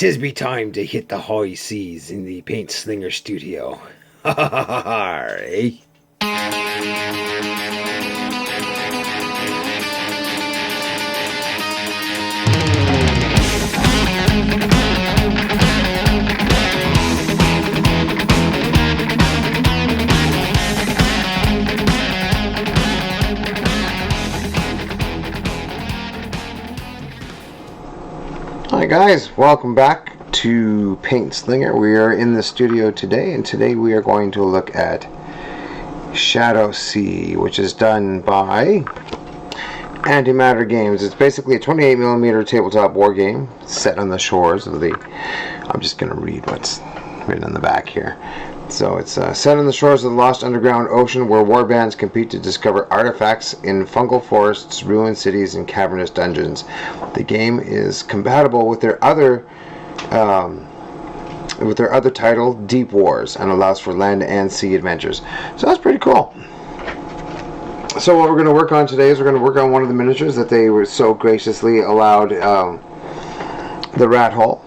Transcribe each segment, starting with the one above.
'Tis be time to hit the high seas in the Paint Slinger studio. Ha ha ha ha ha, eh? Hi guys, welcome back to Paint Slinger. We are in the studio today, and today we are going to look at ShadowSea, which is done by Antimatter Games. It's basically a 28mm tabletop war game set on the shores of the... I'm just going to read what's written on the back here. So it's set on the shores of the lost underground ocean, where warbands compete to discover artifacts in fungal forests, ruined cities, and cavernous dungeons. The game is compatible with their other title, Deep Wars, and allows for land and sea adventures. So that's pretty cool. So what we're going to work on today is we're going to work on one of the miniatures that they were so graciously allowed the Rat Hole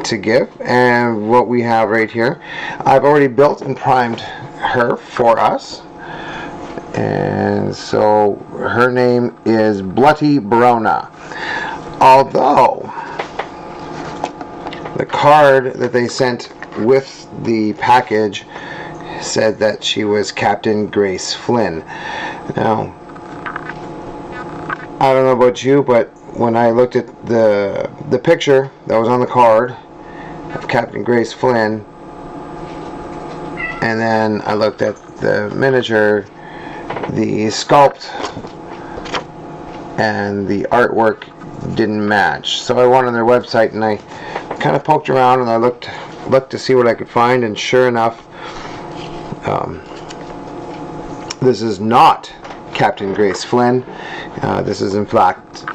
to give, and what we have right here, I've already built and primed her for us, and so her name is Bloody Brona. Although the card that they sent with the package said that she was Captain Grace Flynn. Now, I don't know about you, but when I looked at the picture that was on the card of Captain Grace Flynn, and then I looked at the miniature, the sculpt and the artwork didn't match. So I went on their website and I kind of poked around and I looked to see what I could find, and sure enough, this is not Captain Grace Flynn. This is in fact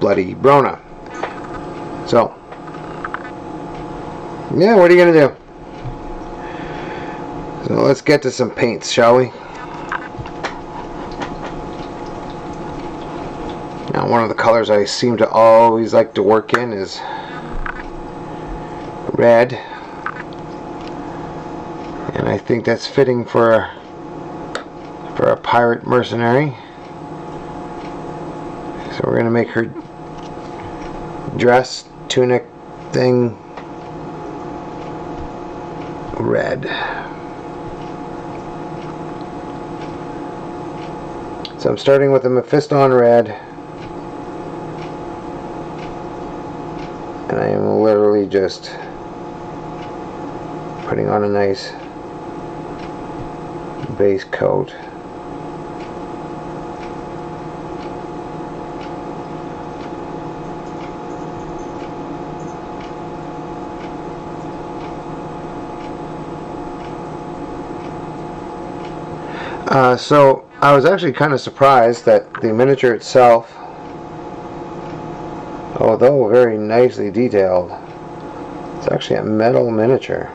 Bloody Brona. So yeah, what are you gonna do? So let's get to some paints, shall we? Now, one of the colors I seem to always like to work in is red, and I think that's fitting for a pirate mercenary. So we're gonna make her dress, tunic thing red. So I'm starting with a Mephiston red, and I am literally just putting on a nice base coat. So I was actually kind of surprised that the miniature itself, although very nicely detailed, it's actually a metal miniature.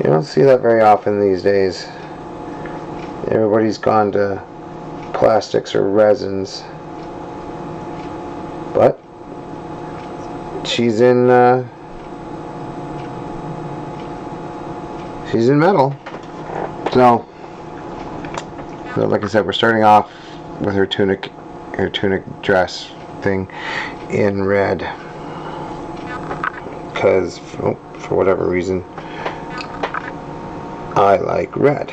You don't see that very often these days. Everybody's gone to plastics or resins, but she's in metal. So like I said, we're starting off with her tunic dress thing in red, because for whatever reason I like red.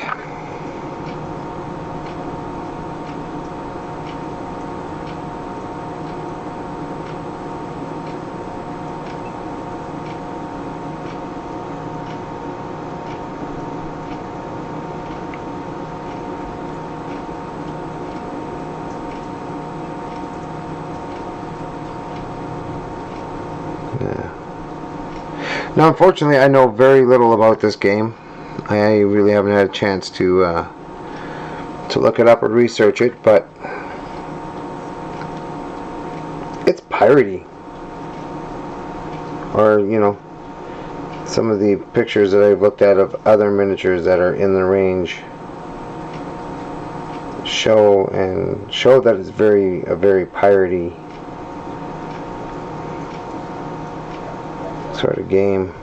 Now, unfortunately, I know very little about this game. I really haven't had a chance to look it up or research it, but it's piratey. Or, you know, some of the pictures that I've looked at of other miniatures that are in the range show that it's a very piratey sort of game.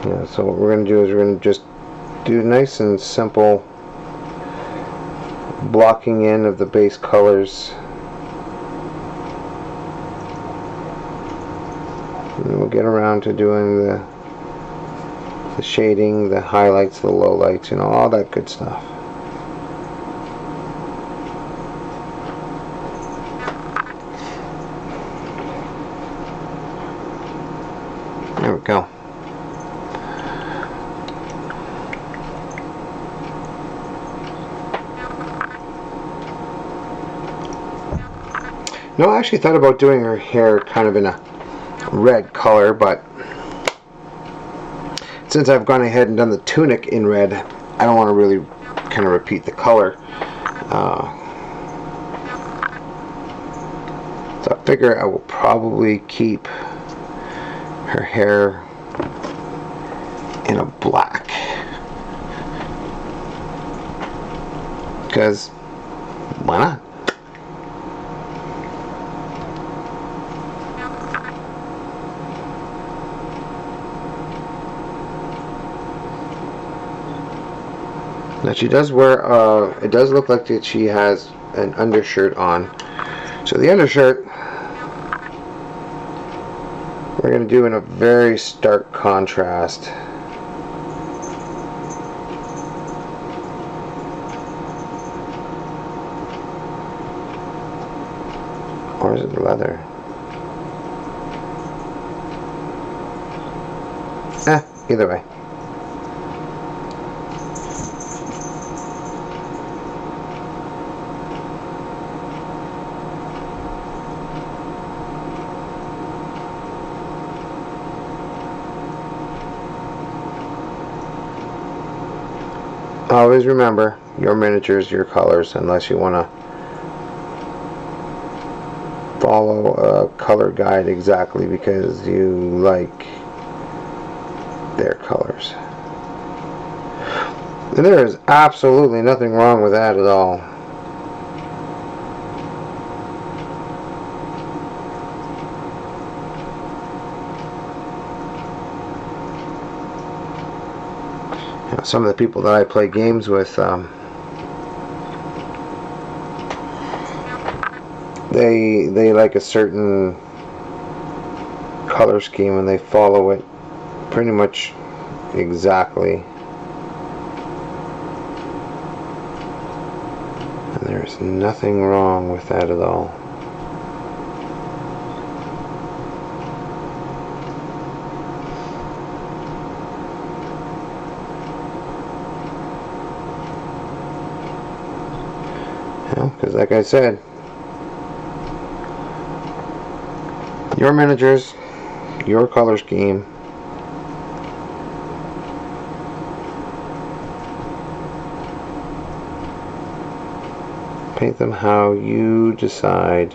Yeah, so what we're going to do is we're going to just do nice and simple blocking in of the base colors. And we'll get around to doing the shading, the highlights, the lowlights, you know, all that good stuff. There we go. No, I actually thought about doing her hair kind of in a red color, but since I've gone ahead and done the tunic in red, I don't want to really kind of repeat the color. So I figure I will probably keep her hair in a black, because why not? Now she does wear, it does look like that she has an undershirt on. So the undershirt, we're going to do in a very stark contrast. Or is it leather? Either way. Always remember, your miniatures, your colors, unless you want to follow a color guide exactly because you like their colors. And there is absolutely nothing wrong with that at all. Some of the people that I play games with, they like a certain color scheme and they follow it pretty much exactly. And there's nothing wrong with that at all. Because like I said, your miniatures, your color scheme. Paint them how you decide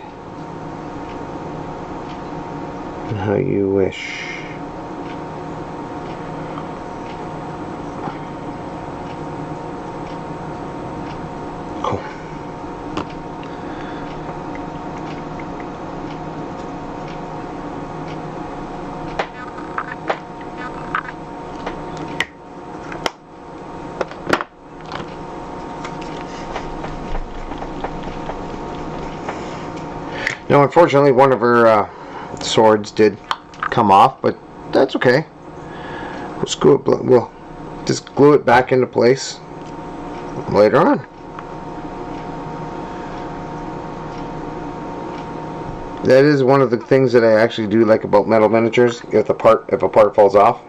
and how you wish. Now, unfortunately, one of her swords did come off, but that's okay. We'll just glue it back into place later on. That is one of the things that I actually do like about metal miniatures. If a part falls off,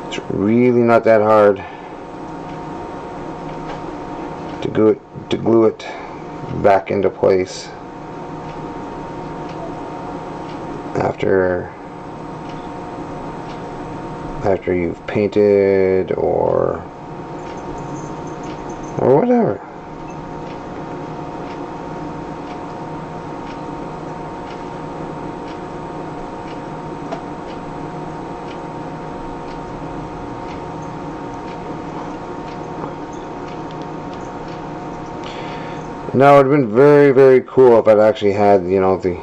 it's really not that hard to glue it back into place. after you've painted or whatever. Now, it would have been very, very cool if I'd actually had, you know, the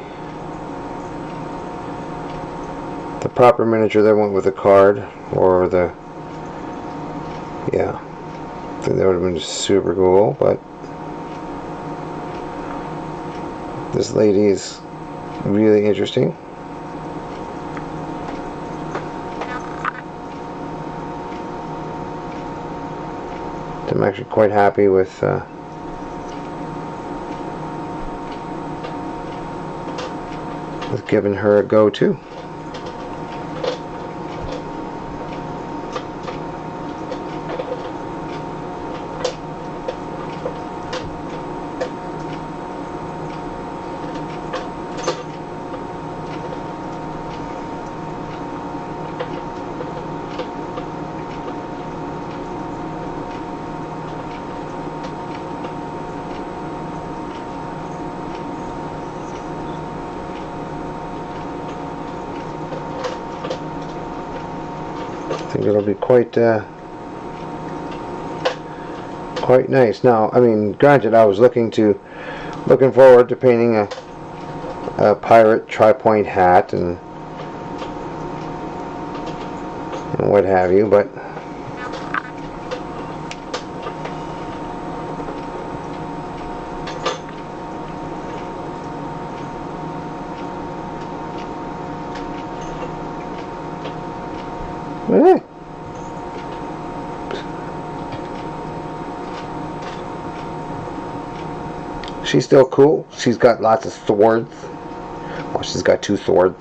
proper miniature that went with the card, or the, yeah, I think that would have been super cool. But this lady is really interesting. I'm actually quite happy with giving her a go too. I think it'll be quite nice. Now, I mean, granted, I was looking forward to painting a pirate tri-point hat and what have you, but she's still cool. She's got lots of swords. Well, she's got 2 swords.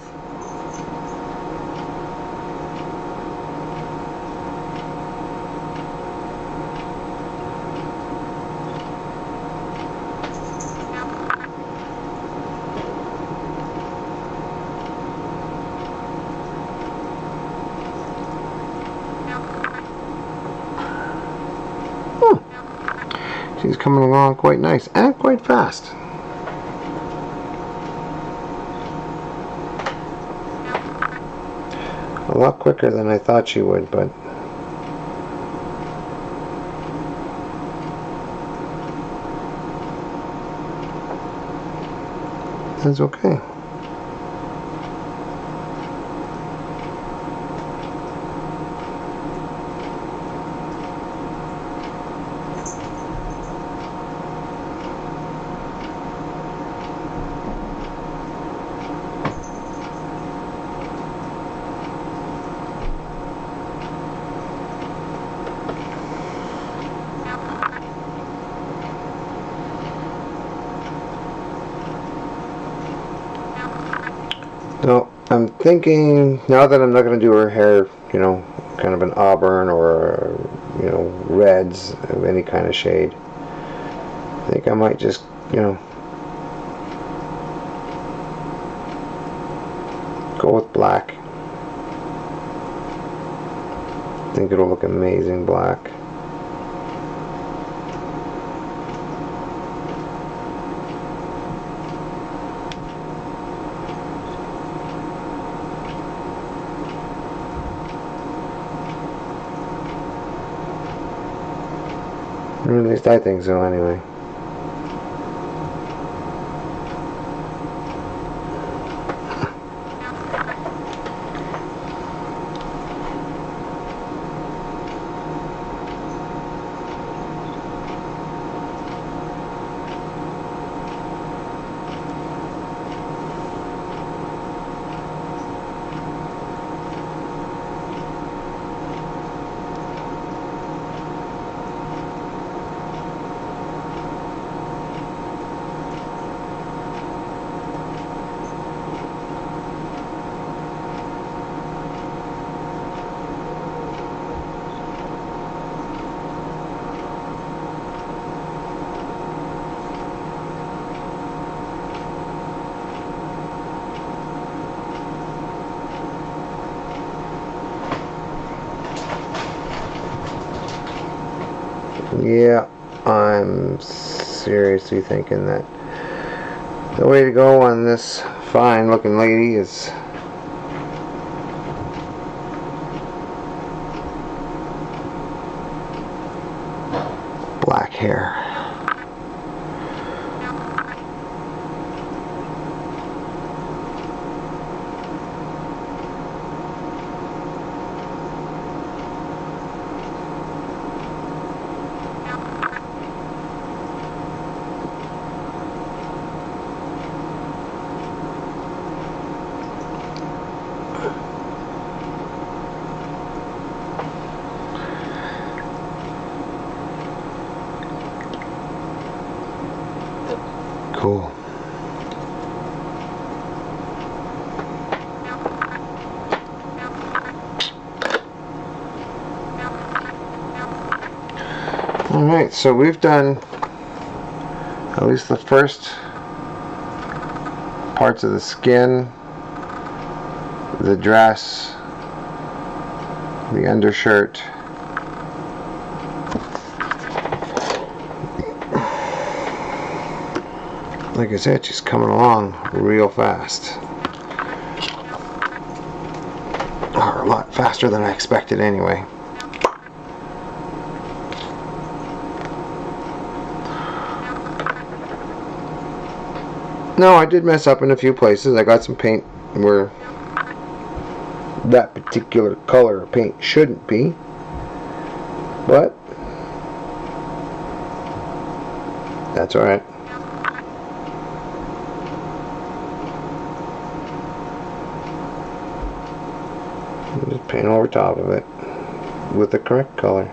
She's coming along quite nice and quite fast. A lot quicker than I thought she would, but that's okay. No, I'm thinking, now that I'm not going to do her hair, you know, kind of an auburn or, you know, reds of any kind of shade, I think I might just, you know, go with black. I think it'll look amazing black. Or at least I think so, anyway. Yeah, I'm seriously thinking that the way to go on this fine looking lady is black hair. Cool. Alright, so we've done at least the first parts of the skin, the dress, the undershirt. Like I said, she's coming along real fast. Or a lot faster than I expected anyway. No, I did mess up in a few places. I got some paint where that particular color of paint shouldn't be. But that's alright. Just paint over top of it with the correct color.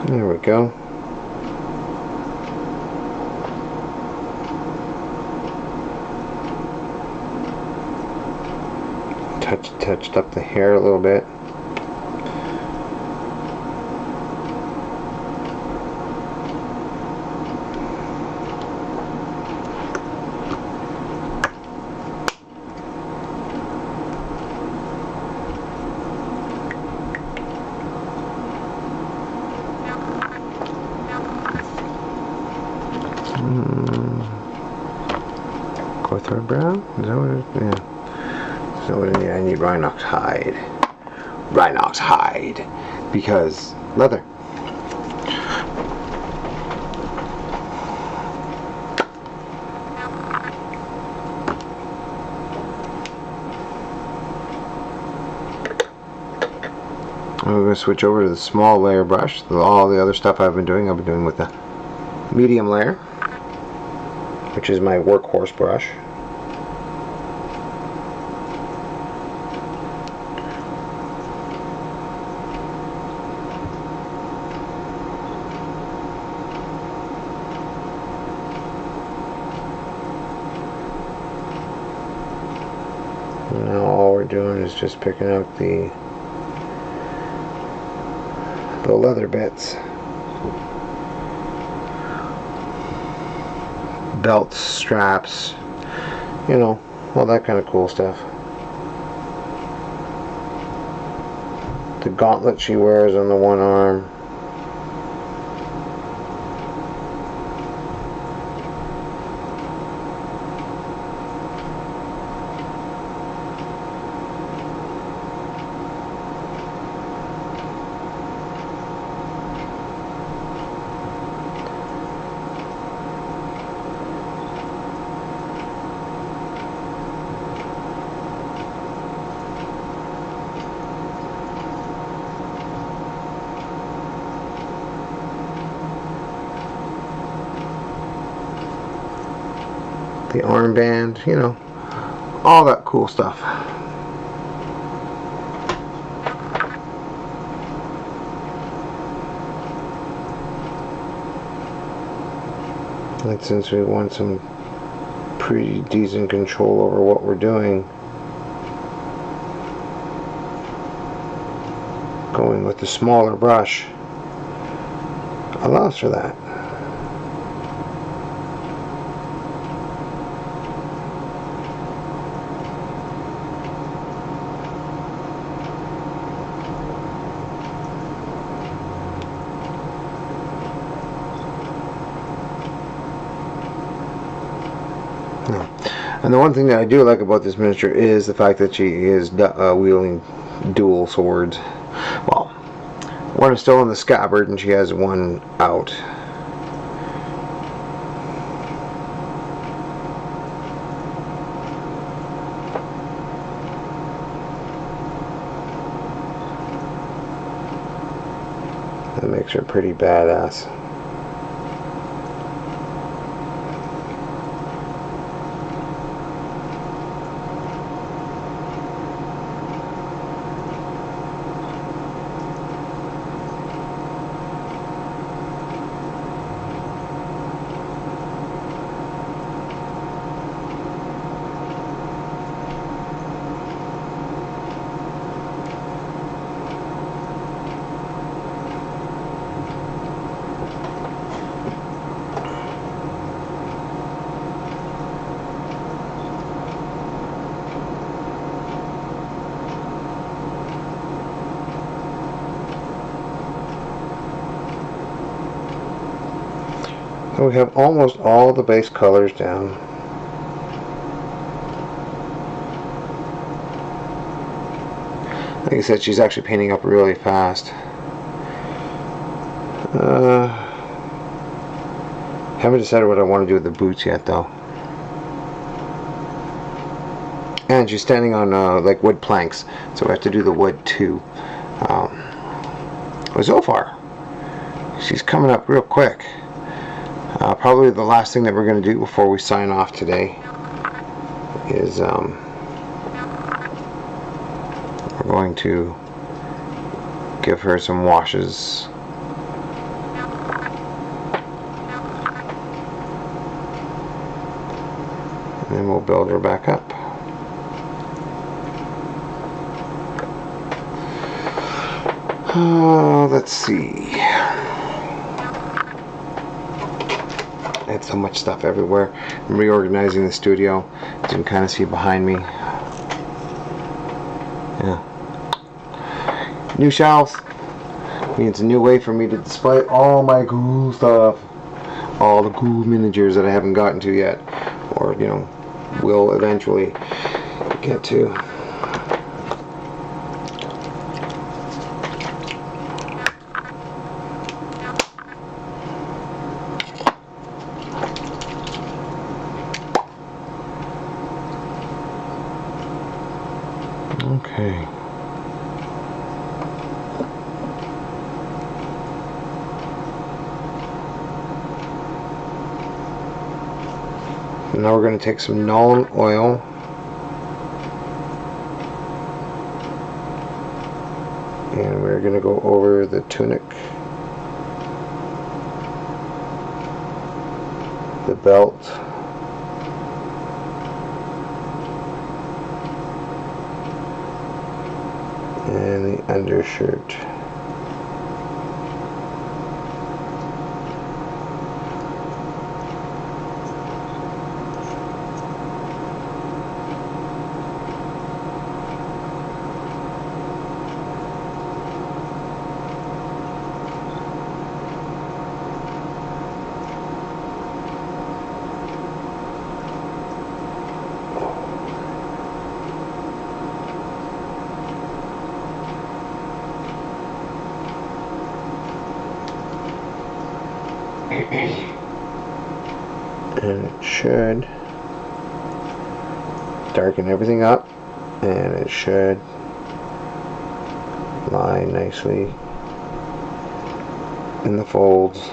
There we go. Touched up the hair a little bit. Cawthorn brown? Is that what it is? Yeah. So what I need Rhinox hide. Rhinox hide. Because leather. I'm going to switch over to the small layer brush. All the other stuff I've been doing with the medium layer, which is my workhorse brush. Now all we're doing is just picking out the leather bits. Belts, straps, you know, all that kind of cool stuff. The gauntlet she wears on the one arm. the armband, you know, all that cool stuff. And since we want some pretty decent control over what we're doing, going with the smaller brush allows for that. And the one thing that I do like about this miniature is the fact that she is wielding dual swords. Well, one is still in the scabbard and she has one out. That makes her pretty badass. So we have almost all the base colors down. Like I said, she's actually painting up really fast. Haven't decided what I want to do with the boots yet, though. And she's standing on like wood planks, so we have to do the wood too. But so far, she's coming up real quick. Probably the last thing that we're going to do before we sign off today is we're going to give her some washes. And then we'll build her back up. Let's see. I had so much stuff everywhere. I'm reorganizing the studio, as you can kind of see behind me. Yeah. New shelves means a new way for me to display all my cool stuff. All the cool miniatures that I haven't gotten to yet, or you know, will eventually get to. Okay. Now we're going to take some Nuln oil and we're going to go over the tunic, the belt, and the undershirt. And it should darken everything up, and it should lie nicely in the folds.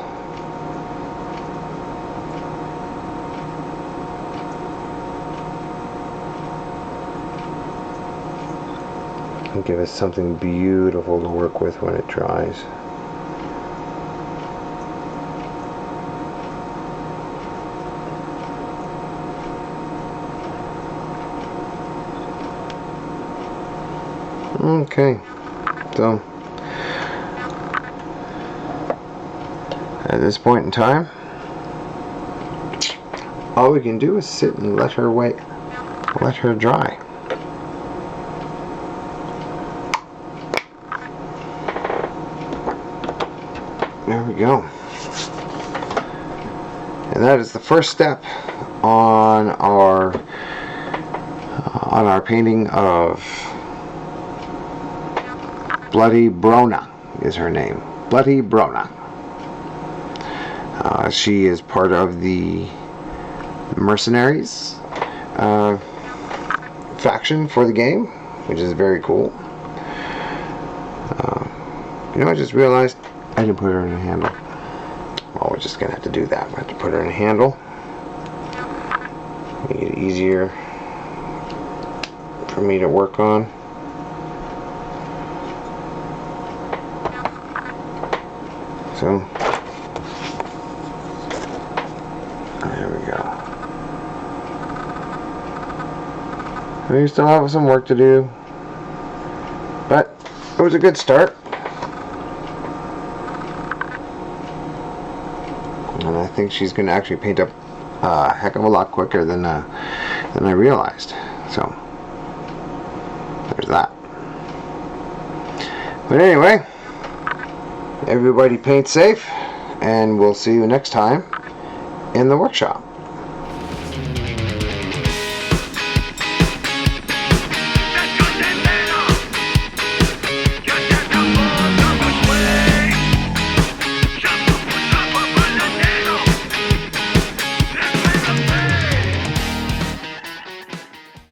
and give us something beautiful to work with when it dries. Okay, so at this point in time, all we can do is sit and let her dry. There we go. And that is the first step on our painting of Bloody Brona is her name. Bloody Brona. She is part of the mercenaries faction for the game, which is very cool. I just realized I didn't put her in a handle. Well, we're just gonna have to do that. We have to put her in a handle. Make it easier for me to work on. So there we go. We still have some work to do, but it was a good start. And I think she's going to actually paint up a heck of a lot quicker than I realized. So there's that. But anyway, everybody paint safe, and we'll see you next time in the workshop.